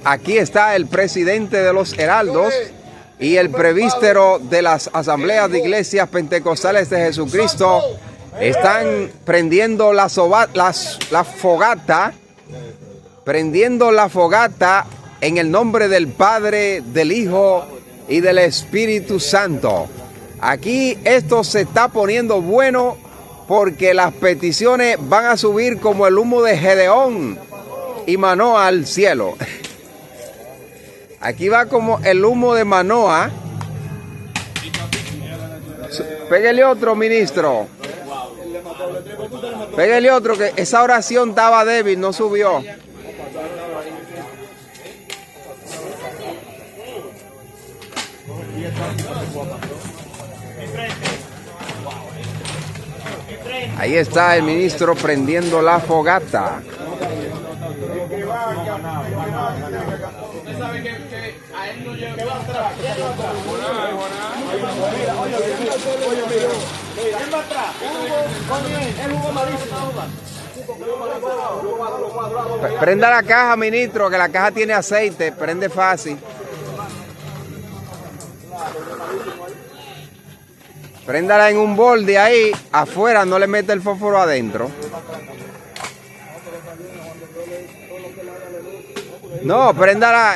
Aquí está el presidente de los Heraldos y el presbítero de las asambleas de iglesias pentecostales de Jesucristo. Están prendiendo la fogata, en el nombre del Padre, del Hijo y del Espíritu Santo. Aquí esto se está poniendo bueno porque las peticiones van a subir como el humo de Gedeón y Manoa al cielo. Aquí va como el humo de Manoa. Pégale otro, ministro. Pégale otro, que esa oración estaba débil, no subió. Ahí está el ministro prendiendo la fogata. Prenda la caja, ministro, que la caja tiene aceite, prende fácil. Préndala en un borde ahí, afuera, no le mete el fósforo adentro. No, préndala,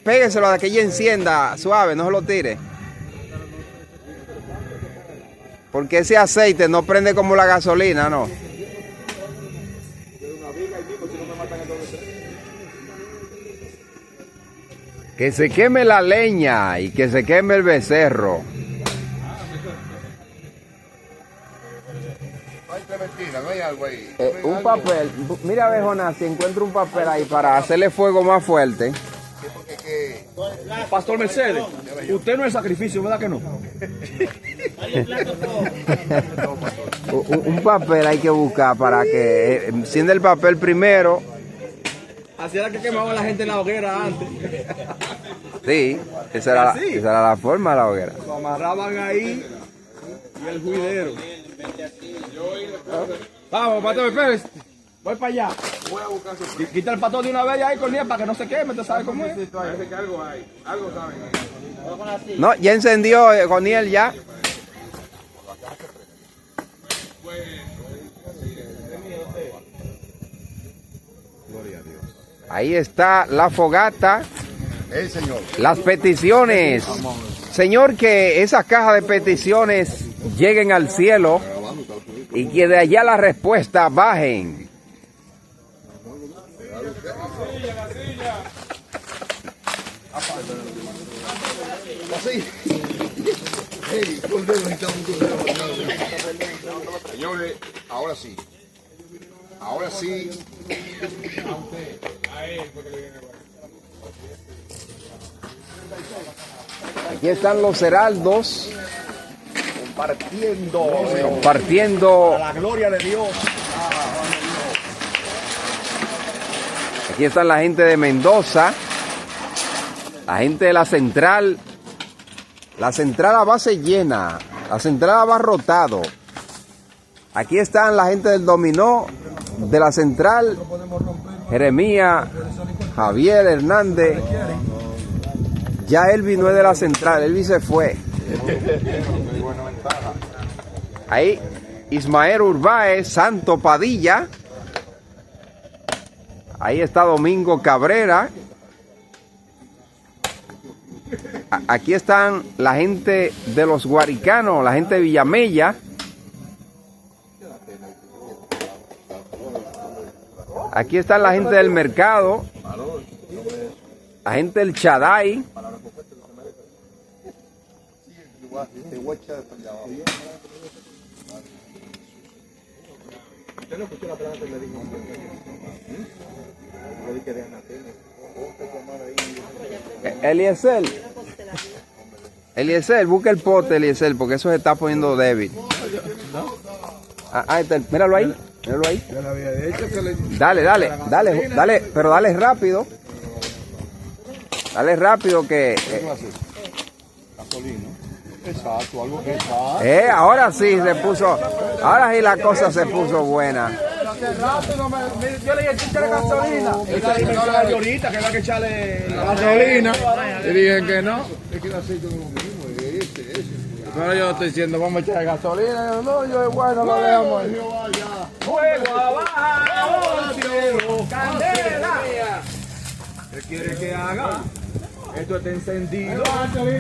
pégueselo a que ella encienda suave, no se lo tire. Porque ese aceite no prende como la gasolina, no. Que se queme la leña y que se queme el becerro. No hay algo ahí. Un papel, mira a ver, Jonás, si encuentro un papel ahí para hacerle fuego más fuerte. Pastor Mercedes, usted no es sacrificio, ¿verdad que no? Un papel hay que buscar para que encienda el papel primero. Así era que quemaban la gente en la hoguera antes. Sí, esa era la forma de la hoguera. Lo amarraban ahí y el juidero. Vamos, Pastor Pérez, voy para allá. Voy a buscar. Quita el pato de una vez ahí, Corniel, para que no se queme, ¿te sabes cómo es? Parece que algo hay, algo saben. No, ya encendió, Corniel, ya. Ahí está la fogata. El Señor. Las peticiones. Señor, que esas cajas de peticiones lleguen al cielo y que de allá las respuestas bajen. Señores, ahora sí. Ahora sí. Aquí están los heraldos compartiendo A la gloria de Dios. Aquí están la gente de Mendoza, la gente de la central. La central a base llena, la central abarrotado. Aquí están la gente del dominó, de la central, Jeremías, Javier Hernández. Ya Elvi no es de la central, Elvi se fue. Ahí Ismael Urbáez, Santo Padilla. Ahí está Domingo Cabrera. Aquí están la gente de los Guaricanos, la gente de Villamella. Aquí está la gente del mercado, la gente del Chaday. ¿Usted no escuchó la palabra que le dijo? Eliezer, busca el pote, Eliezer, porque eso se está poniendo débil. Ahí está, míralo ahí, míralo ahí. Dale, pero dale rápido. Dale rápido que... Exacto, algo que está. Ahora sí se puso, ahora sí la cosa se puso buena. Hace rato no me... Yo le dije, échale gasolina. Esta es la ahorita que va que echarle Gasolina. Y dije que no. Es que el aceite no es lo mismo. Pero yo estoy diciendo, vamos a echar gasolina. Yo, no, yo, bueno, lo dejamos. fuego abajo, cielo, candela. ¿Qué quiere que haga? Esto está encendido. ¿Qué quiere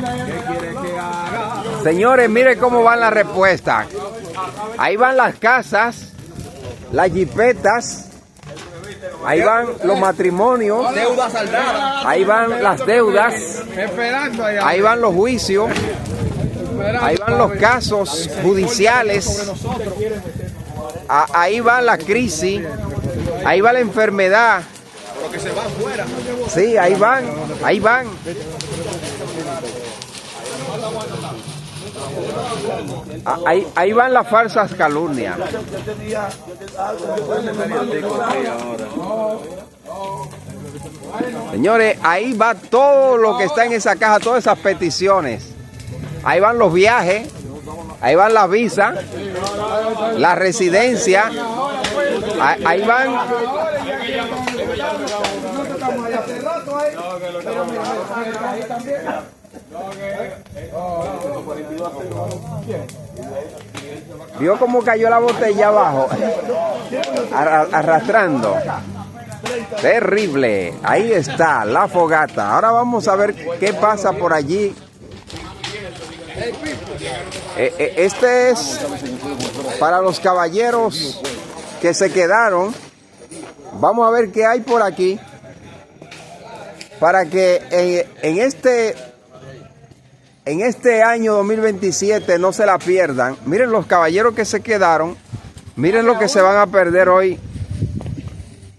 que haga? Señores, miren cómo van las respuestas. Ahí van las casas, las jipetas, ahí van los matrimonios, Deuda saldada. ahí van las deudas, Esperando allá. ahí van los juicios, ahí van los casos judiciales, ahí va la crisis, ahí va la enfermedad. Lo que se va afuera. Sí, ahí van, ahí van. Ahí van las falsas calumnias. Señores, ahí va todo lo que está en esa caja, todas esas peticiones. Ahí van los viajes, ahí van las visas, la residencia, ahí van. ¿Vio cómo cayó la botella abajo? Arrastrando. Terrible. Ahí está la fogata. Ahora vamos a ver qué pasa por allí. Este es para los caballeros que se quedaron. Vamos a ver qué hay por aquí. Para que en este año 2027 no se la pierdan. Miren los caballeros que se quedaron. Miren lo que se van a perder hoy.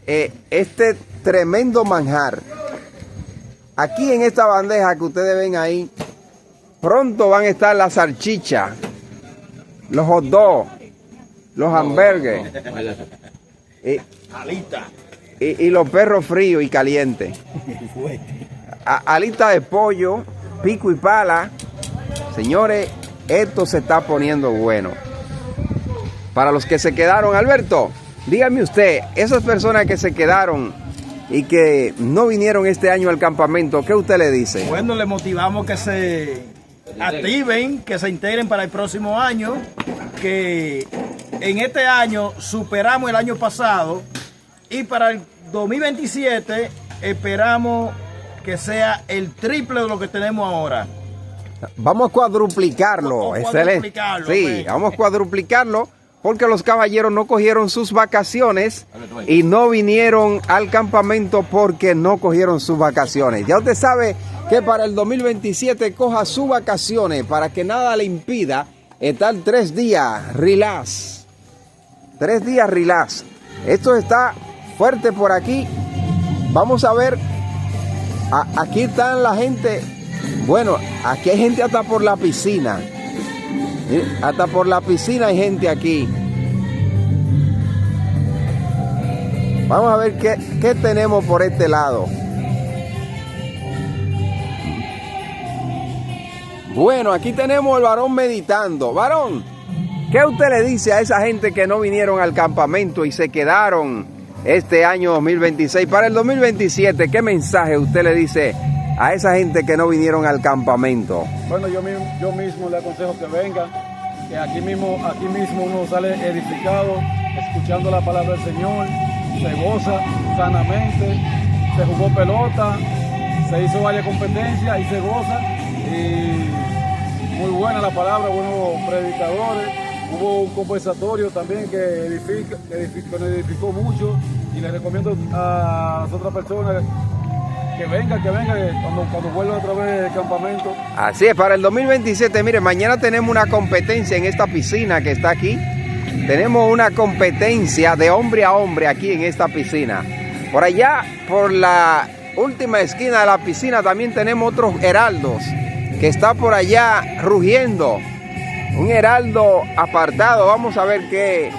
Este tremendo manjar. Aquí en esta bandeja que ustedes ven ahí, pronto van a estar las salchichas, los hot dogs, los hamburgues y los perros fríos y calientes. Alita de pollo, pico y pala. Señores, esto se está poniendo bueno. Para los que se quedaron, Alberto, dígame usted, esas personas que se quedaron y que no vinieron este año al campamento, ¿qué usted le dice? Bueno, le motivamos que se activen, que se integren para el próximo año, que en este año superamos el año pasado y para el 2027 esperamos que sea el triple de lo que tenemos ahora. Vamos a cuadruplicarlo. Vamos a Excelente. cuadruplicarlo, Sí, pues. vamos a cuadruplicarlo porque los caballeros no cogieron sus vacaciones y no vinieron al campamento porque no cogieron sus vacaciones. Ya usted sabe que para el 2027 coja sus vacaciones para que nada le impida estar 3 días relax. 3 días relax. Esto está fuerte por aquí. Vamos a ver. Aquí están la gente. Bueno, aquí hay gente hasta por la piscina. Hasta por la piscina hay gente aquí. Vamos a ver qué tenemos por este lado. Bueno, aquí tenemos al varón meditando. Varón, ¿qué usted le dice a esa gente que no vinieron al campamento y se quedaron este año 2026? Para el 2027, ¿qué mensaje usted le dice a esa gente que no vinieron al campamento? Bueno, yo mismo le aconsejo que venga, que aquí mismo uno sale edificado, escuchando la palabra del Señor, se goza sanamente, se jugó pelota, se hizo varias competencias y se goza. Y muy buena la palabra, buenos predicadores. Hubo un conversatorio también que nos edificó mucho y le recomiendo a las otras personas que venga cuando vuelva otra vez al campamento. Así es, para el 2027, mire, mañana tenemos una competencia en esta piscina que está aquí. Tenemos una competencia de hombre a hombre aquí en esta piscina. Por allá, por la última esquina de la piscina, también tenemos otros heraldos que está por allá rugiendo. Un heraldo apartado. Vamos a ver qué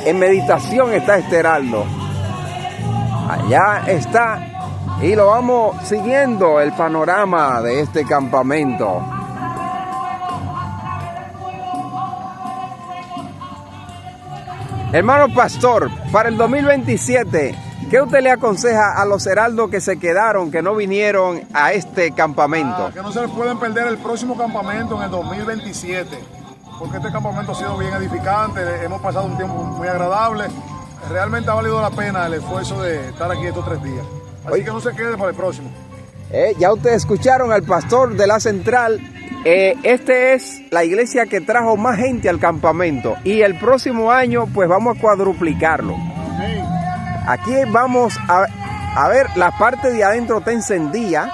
en meditación está este heraldo. Allá está. Y lo vamos siguiendo el panorama de este campamento. Hermano pastor, para el 2027, ¿qué usted le aconseja a los heraldos que se quedaron, que no vinieron a este campamento? Que no se les pueden perder el próximo campamento en el 2027, porque este campamento ha sido bien edificante, hemos pasado un tiempo muy agradable, realmente ha valido la pena el esfuerzo de estar aquí estos 3 días. Así que no se quede para el próximo. Ya ustedes escucharon al pastor de la central. Este es la iglesia que trajo más gente al campamento y el próximo año pues vamos a cuadruplicarlo. Aquí vamos a ver, la parte de adentro está encendida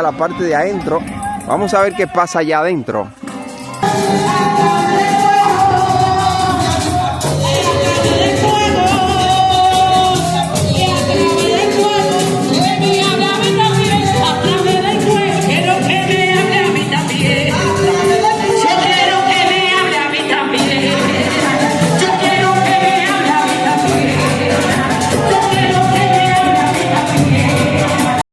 la parte de adentro. Vamos a ver qué pasa allá adentro.